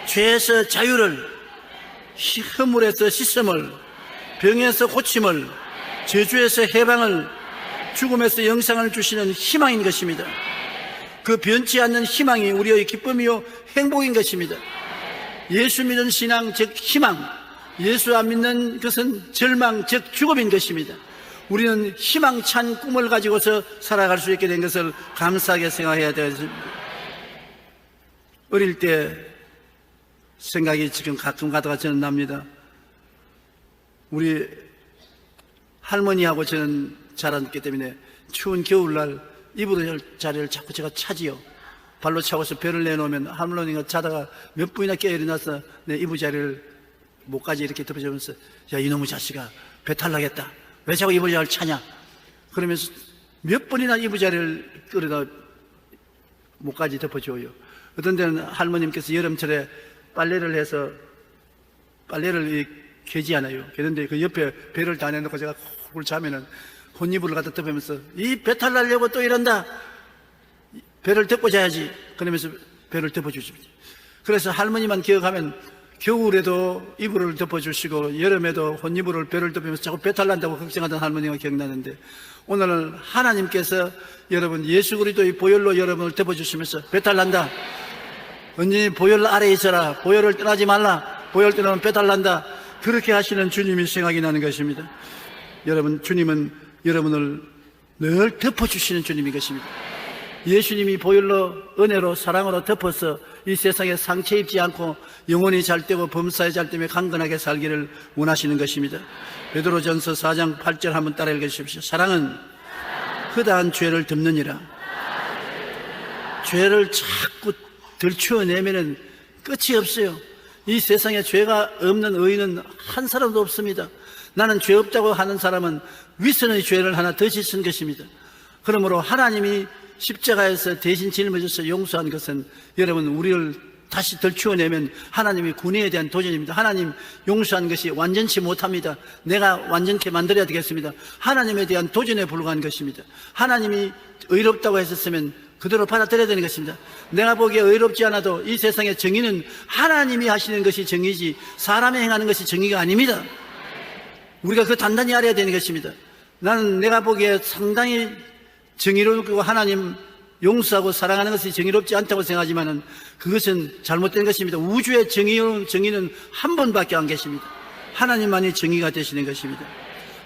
죄에서 자유를, 허물에서 씻음을, 병에서 고침을, 저주에서 해방을, 죽음에서 영생을 주시는 희망인 것입니다. 그 변치 않는 희망이 우리의 기쁨이요 행복인 것입니다. 예수 믿는 신앙 즉 희망, 예수 안 믿는 것은 절망 즉 죽음인 것입니다. 우리는 희망찬 꿈을 가지고서 살아갈 수 있게 된 것을 감사하게 생각해야 되겠습니다. 어릴 때 생각이 지금 가끔 가다가 저는 납니다. 우리 할머니하고 저는 자랐기 때문에 추운 겨울날 이불 자리를 자꾸 제가 차지요. 발로 차고서 배를 내놓으면 할머니가 자다가 몇 분이나 깨어 일어나서 내 이불 자리를 목까지 이렇게 덮어주면서, 야, 이놈의 자식아, 배탈 나겠다. 왜 자꾸 이불 자리를 차냐? 그러면서 몇 번이나 이불 자리를 끌어다 목까지 덮어줘요. 어떤 데는 할머님께서 여름철에 빨래를 해서 빨래를 개지 않아요. 그런데 그 옆에 배를 다 내놓고 제가 콜 자면은 혼이불을 갖다 덮으면서, 이 배탈 나려고 또 이런다. 배를 덮고 자야지. 그러면서 배를 덮어주십니다. 그래서 할머니만 기억하면 겨울에도 이불을 덮어주시고 여름에도 혼이불을 배를 덮으면서 자꾸 배탈 난다고 걱정하던 할머니가 기억나는데, 오늘은 하나님께서 여러분 예수 그리스도의 보혈로 여러분을 덮어주시면서 배탈 난다. 언제니 보혈 아래에 있어라. 보혈을 떠나지 말라. 보혈 떠나면 배탈 난다. 그렇게 하시는 주님이 생각이 나는 것입니다. 여러분, 주님은 여러분을 늘 덮어주시는 주님인 것입니다. 예수님이 보혈로, 은혜로, 사랑으로 덮어서 이 세상에 상처 입지 않고 영혼이 잘되고 범사에 잘되며 강건하게 살기를 원하시는 것입니다. 베드로전서 4장 8절 한번 따라 읽으십시오. 사랑은 허다한 죄를 덮느니라. 죄를 자꾸 들추어내면은 끝이 없어요. 이 세상에 죄가 없는 의인은 한 사람도 없습니다. 나는 죄 없다고 하는 사람은 위선의 죄를 하나 더 짓은 것입니다. 그러므로 하나님이 십자가에서 대신 짊어져서 용서한 것은 여러분 우리를 다시 덜추어내면 하나님이 군의에 대한 도전입니다. 하나님 용서한 것이 완전치 못합니다. 내가 완전케 만들어야 되겠습니다. 하나님에 대한 도전에 불과한 것입니다. 하나님이 의롭다고 했었으면 그대로 받아들여야 되는 것입니다. 내가 보기에 의롭지 않아도 이 세상의 정의는 하나님이 하시는 것이 정의지 사람이 행하는 것이 정의가 아닙니다. 우리가 그 단단히 알아야 되는 것입니다. 나는 내가 보기에 상당히 정의롭고 하나님 용서하고 사랑하는 것이 정의롭지 않다고 생각하지만 그것은 잘못된 것입니다. 우주의 정의는 한 분밖에 안 계십니다. 하나님만이 정의가 되시는 것입니다.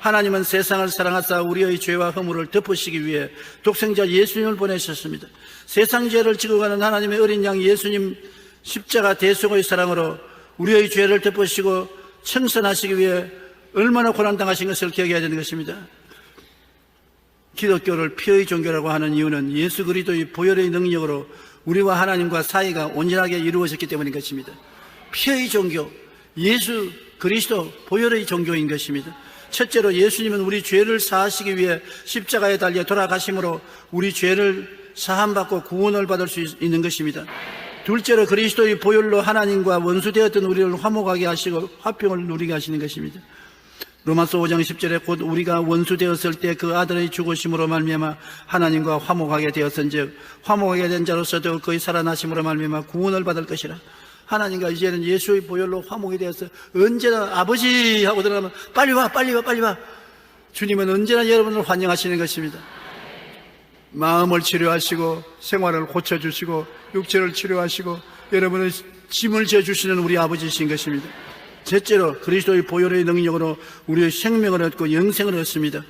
하나님은 세상을 사랑하사 우리의 죄와 허물을 덮으시기 위해 독생자 예수님을 보내셨습니다. 세상 죄를 지고 가는 하나님의 어린 양 예수님 십자가 대속의 사랑으로 우리의 죄를 덮으시고 청산하시기 위해 얼마나 고난당하신 것을 기억해야 되는 것입니다. 기독교를 피의 종교라고 하는 이유는 예수 그리스도의 보혈의 능력으로 우리와 하나님과 사이가 온전하게 이루어졌기 때문인 것입니다. 피의 종교, 예수 그리스도 보혈의 종교인 것입니다. 첫째로 예수님은 우리 죄를 사하시기 위해 십자가에 달려 돌아가심으로 우리 죄를 사함받고 구원을 받을 수 있는 것입니다. 둘째로 그리스도의 보혈로 하나님과 원수되었던 우리를 화목하게 하시고 화평을 누리게 하시는 것입니다. 로마서 5장 10절에 곧 우리가 원수되었을 때 그 아들의 죽으심으로 말미암아 하나님과 화목하게 되었은즉 화목하게 된 자로서도 그의 살아나심으로 말미암아 구원을 받을 것이라. 하나님과 이제는 예수의 보혈로 화목이 되어서 언제나 아버지 하고 들어가면 빨리 와 빨리 와 빨리 와. 주님은 언제나 여러분을 환영하시는 것입니다. 마음을 치료하시고 생활을 고쳐주시고 육체를 치료하시고 여러분의 짐을 져주시는 우리 아버지이신 것입니다. 셋째로 그리스도의 보혈의 능력으로 우리의 생명을 얻고 영생을 얻습니다.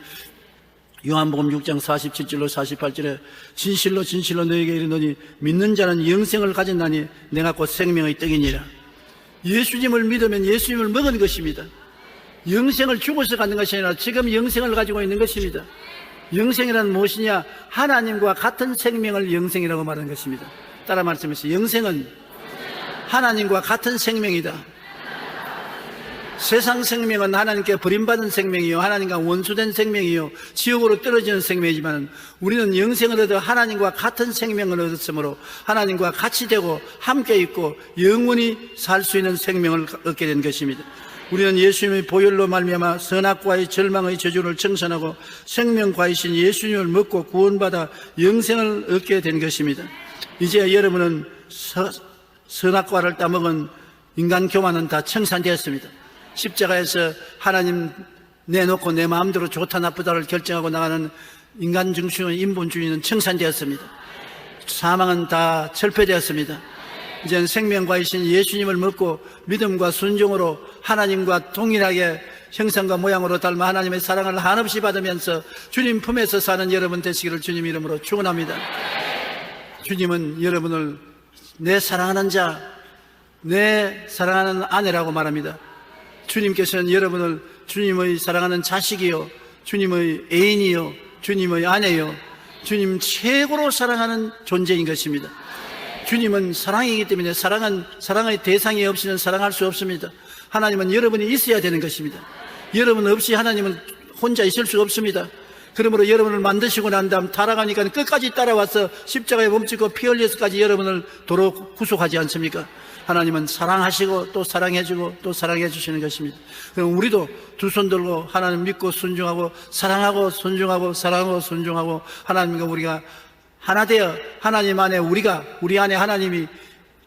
요한복음 6장 47절로 48절에 진실로 진실로 너에게 이르노니 믿는 자는 영생을 가졌나니 내가 곧 생명의 떡이니라. 예수님을 믿으면 예수님을 먹은 것입니다. 영생을 죽어서 갖는 것이 아니라 지금 영생을 가지고 있는 것입니다. 영생이란 무엇이냐? 하나님과 같은 생명을 영생이라고 말하는 것입니다. 따라 말씀하세요. 영생은 하나님과 같은 생명이다. 세상 생명은 하나님께 버림받은 생명이요, 하나님과 원수된 생명이요, 지옥으로 떨어지는 생명이지만 우리는 영생을 얻어 하나님과 같은 생명을 얻었으므로 하나님과 같이 되고 함께 있고 영원히 살 수 있는 생명을 얻게 된 것입니다. 우리는 예수님의 보혈로 말미암아 선악과의 절망의 저주를 청산하고 생명과이신 예수님을 먹고 구원받아 영생을 얻게 된 것입니다. 이제 여러분은 선악과를 따먹은 인간 교만은 다 청산되었습니다. 십자가에서 하나님 내놓고 내 마음대로 좋다 나쁘다를 결정하고 나가는 인간 중심의 인본주의는 청산되었습니다. 사망은 다 철폐되었습니다. 이제는 생명과이신 예수님을 먹고 믿음과 순종으로 하나님과 동일하게 형상과 모양으로 닮아 하나님의 사랑을 한없이 받으면서 주님 품에서 사는 여러분 되시기를 주님 이름으로 축원합니다. 주님은 여러분을 내 사랑하는 자, 내 사랑하는 아내라고 말합니다. 주님께서는 여러분을 주님의 사랑하는 자식이요, 주님의 애인이요, 주님의 아내요, 주님 최고로 사랑하는 존재인 것입니다. 주님은 사랑이기 때문에 사랑의 대상이 없이는 사랑할 수 없습니다. 하나님은 여러분이 있어야 되는 것입니다. 여러분 없이 하나님은 혼자 있을 수 없습니다. 그러므로 여러분을 만드시고 난 다음 타락하니까 끝까지 따라와서 십자가에 몸짓고 피 흘려서까지 여러분을 도로 구속하지 않습니까? 하나님은 사랑하시고 또 사랑해주고 또 사랑해 주시는 것입니다. 그럼 우리도 두 손 들고 하나님 믿고 순종하고 사랑하고 순종하고 사랑하고 순종하고 하나님과 우리가 하나 되어 하나님 안에 우리 안에 하나님이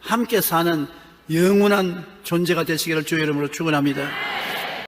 함께 사는 영원한 존재가 되시기를 주의 이름으로 축원합니다.